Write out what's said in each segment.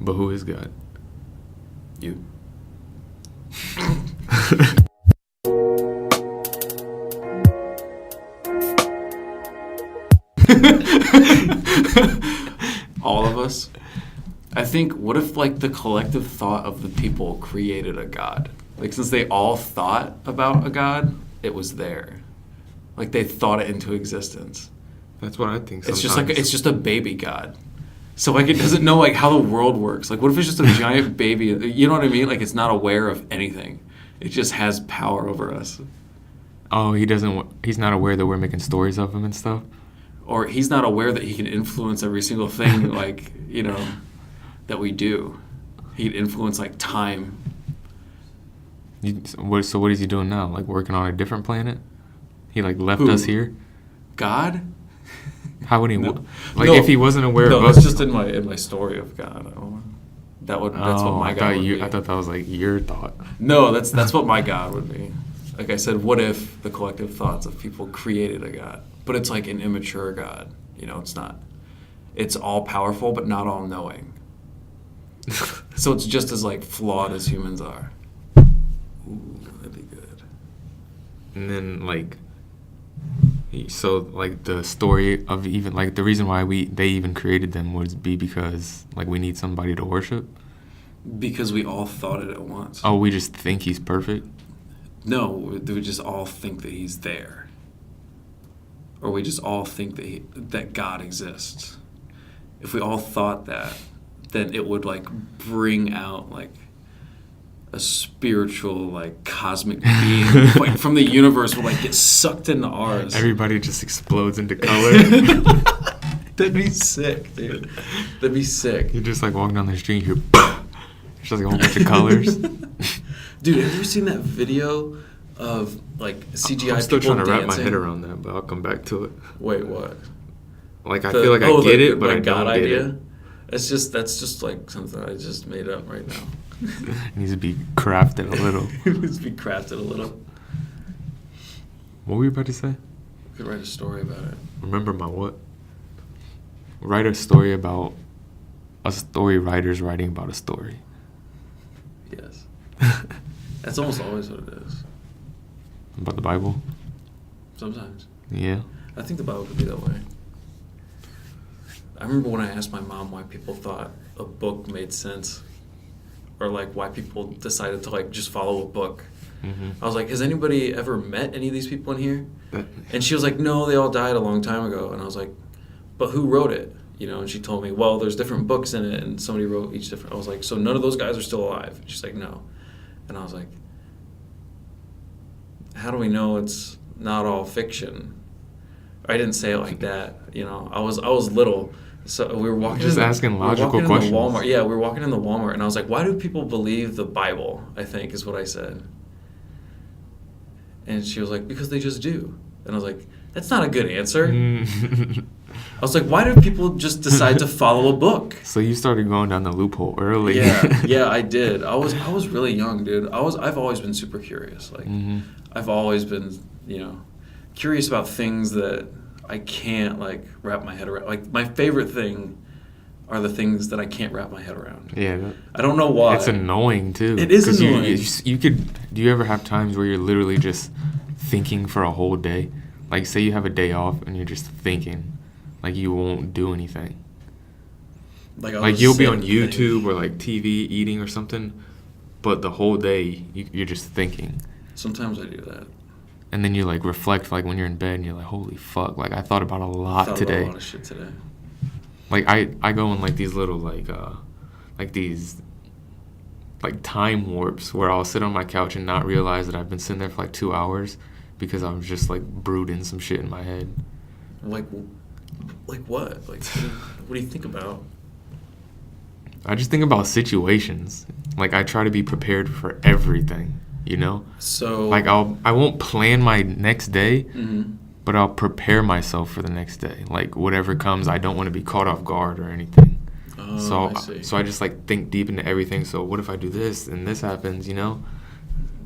But who is God? You. All of us. I think, what if, like, the collective thought of the people created a God? Like, since they all thought about a God, it was there. Like, they thought it into existence. That's what I think sometimes. It's just a baby God. So, like, it doesn't know, like, how the world works. Like, what if it's just a giant baby? You know what I mean? Like, it's not aware of anything. It just has power over us. Oh, he's not aware that we're making stories of him and stuff? Or he's not aware that he can influence every single thing, like, you know, that we do. He can influence, like, time. So what is he doing now? Like, working on a different planet? He, like, left Who? us here? God? How would he... No. Like, No. if he wasn't aware of us... No, that's just in my story of God. That's what my God would be. I thought that was, like, your thought. No, that's what my God would be. Like I said, what if the collective thoughts of people created a God? But it's like an immature God. You know, it's not. It's all powerful, but not all knowing. So it's just as, like, flawed as humans are. Ooh, that'd be good. And then, like... So, like, the story of even... Like, the reason why they even created them would be because, like, we need somebody to worship? Because we all thought it at once. Oh, we just think he's perfect? No, we just all think that he's there. Or we just all think that God exists. If we all thought that, then it would, like, bring out, like, a spiritual, like, cosmic being like, from the universe would, like, get sucked into ours. Everybody just explodes into color. That'd be sick, dude. That'd be sick. You just, like, walk down the street, you're just, like, a whole bunch of colors. Dude, have you seen that video of, like, CGI I'm still people trying to wrap my dancing? head around that, but I'll come back to it. Wait, what? Like, I feel like I get it, but I God don't get idea? it. That's just like something I just made up right now. It needs to be crafted a little. It needs to be crafted a little. What were you about to say? We could write a story about it. Remember my what? Write a story about a story writer's writing about a story. Yes. That's almost always what it is. About the Bible? Sometimes. Yeah. I think the Bible could be that way. I remember when I asked my mom why people thought a book made sense, or, like, why people decided to, like, just follow a book. Mm-hmm. I was like, has anybody ever met any of these people in here? And she was like, no, they all died a long time ago. And I was like, but who wrote it? You know, and she told me, well, there's different books in it, and somebody wrote each different. I was like, so none of those guys are still alive? And she's like, no. And I was like, how do we know it's not all fiction? I didn't say it like that. You know, I was little. So we were walking. Just asking logical questions. Walmart. Yeah, we were walking in the Walmart, and I was like, "Why do people believe the Bible?" I think is what I said. And she was like, "Because they just do." And I was like, "That's not a good answer." I was like, "Why do people just decide to follow a book?" So you started going down the loophole early. Yeah, I did. I was really young, dude. I've always been super curious. Like, I've always been, you know, curious about things that I can't, like, wrap my head around. Like, my favorite thing are the things that I can't wrap my head around. Yeah. I don't know why. It's annoying, too. It is annoying. Do you ever have times where you're literally just thinking for a whole day? Like, say you have a day off and you're just thinking. Like, you won't do anything. Like you'll be on YouTube or, like, TV eating or something, but the whole day you're just thinking. Sometimes I do that. And then you, like, reflect, like, when you're in bed and you're like, holy fuck, like, I thought about a lot today. About a lot of shit today. Like, I go in, like, these little, like these, like, time warps where I'll sit on my couch and not realize that I've been sitting there for, like, 2 hours because I was just, like, brooding some shit in my head. Like what? Like, what do you think about? I just think about situations. Like, I try to be prepared for everything. You know? So, like, I won't plan my next day, but I'll prepare myself for the next day. Like, whatever comes, I don't want to be caught off guard or anything. Oh, I see. So I just, like, think deep into everything. So what if I do this and this happens, you know?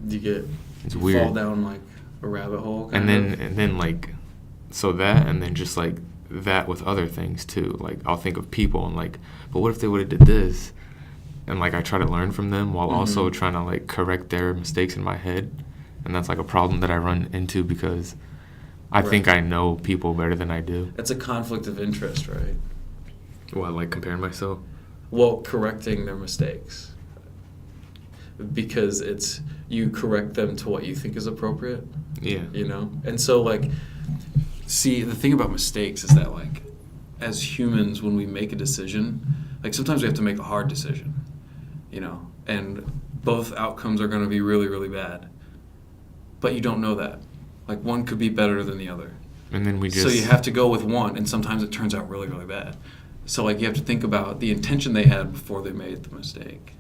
It's weird. Fall down, like, a rabbit hole. And then like, so that, and then just, like, that with other things too. Like, I'll think of people and, like, but what if they would have did this? and like I try to learn from them while also trying to like correct their mistakes in my head, and that's like a problem that I run into because I think I know people better than I do. It's a conflict of interest, right? What, like comparing myself? Well, correcting their mistakes. Because it's, you correct them to what you think is appropriate. Yeah. You know? And so, like, see, the thing about mistakes is that, like, as humans, when we make a decision, like, sometimes we have to make a hard decision, you know? And both outcomes are going to be really, really bad. But you don't know that. Like, one could be better than the other. And then we just... So you have to go with one, and sometimes it turns out really, really bad. So, like, you have to think about the intention they had before they made the mistake.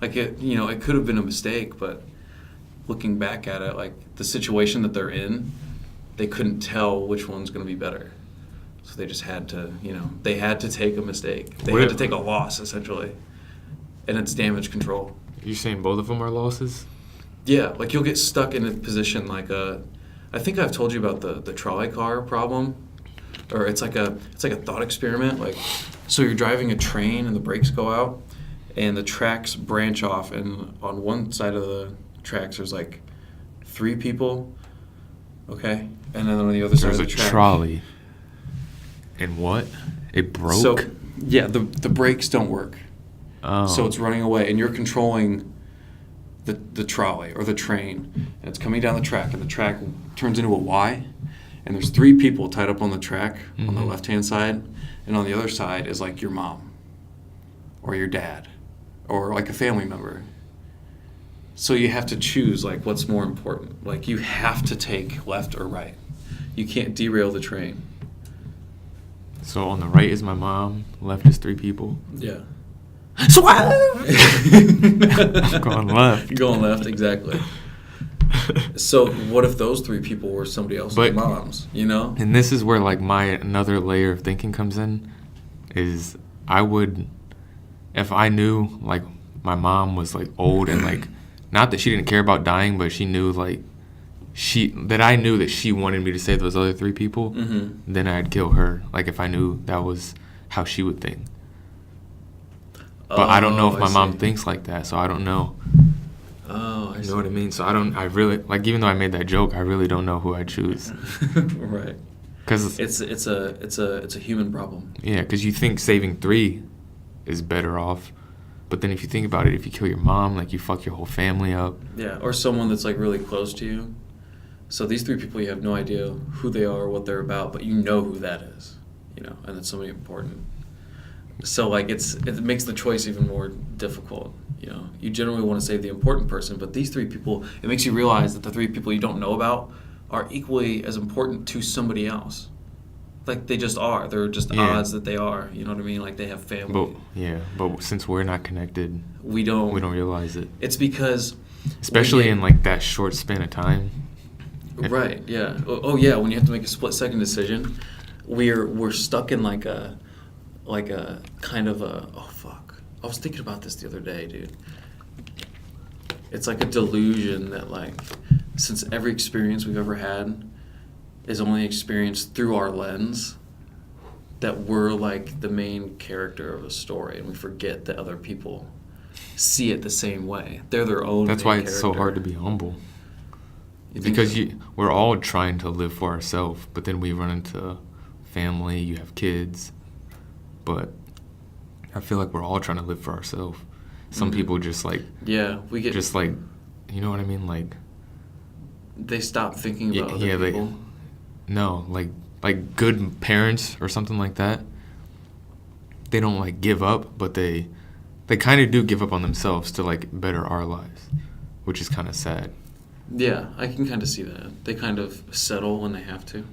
Like, it could have been a mistake, but looking back at it, like, the situation that they're in, they couldn't tell which one's going to be better. So they just had to, they had to take a mistake. They had to take a loss, essentially. And it's damage control. You're saying both of them are losses? Yeah, like, you'll get stuck in a position like I think I've told you about the trolley car problem. Or it's like a thought experiment. Like, so you're driving a train and the brakes go out, and the tracks branch off, and on one side of the tracks there's like 3 people, okay, and then on the other side of the track, there's a trolley. And what? It broke? So yeah, the brakes don't work. Oh. So it's running away, and you're controlling the trolley or the train, and it's coming down the track, and the track turns into a Y. And there's 3 people tied up on the track on the left-hand side, and on the other side is like your mom or your dad or like a family member. So you have to choose like what's more important. Like, you have to take left or right. You can't derail the train. So on the right is my mom, left is 3 people. Yeah. Swerve! Going left. Going left, exactly. So what if those 3 people were somebody else's moms, And this is where like my another layer of thinking comes in, is I would, if I knew like my mom was like old and like, not that she didn't care about dying, but she knew like I knew that she wanted me to save those other 3 people, then I'd kill her. Like, if I knew that was how she would think. But I don't know if my mom thinks like that, so I don't know. Oh, I see. You know what I mean? So I really, like, even though I made that joke, I really don't know who I'd choose. Right. Because it's a human problem. Yeah, because you think saving 3 is better off, but then if you think about it, if you kill your mom, like, you fuck your whole family up. Yeah, or someone that's like really close to you. So these 3 people, you have no idea who they are, what they're about, but you know who that is, and it's somebody important. So like it makes the choice even more difficult. You generally want to save the important person, but these 3 people, it makes you realize that the 3 people you don't know about are equally as important to somebody else. Like, they just are. They're just odds that they are. You know what I mean? Like, they have family. But since we're not connected, we don't realize it. It's because, especially in like that short span of time. Right. Yeah. Oh yeah. When you have to make a split-second decision, we're stuck in like a kind of a, oh fuck, I was thinking about this the other day, dude. It's like a delusion that, like, since every experience we've ever had is only experienced through our lens, that we're like the main character of a story, and we forget that other people see it the same way. They're their own. That's why it's so hard to be humble. Because we're all trying to live for ourselves, but then we run into family, you have kids. But I feel like we're all trying to live for ourselves. Some people just like... Yeah, we get... Just like, you know what I mean? Like... They stop thinking about other people. No, like good parents or something like that. They don't like give up, but they kind of do give up on themselves to like better our lives, which is kind of sad. Yeah, I can kind of see that. They kind of settle when they have to.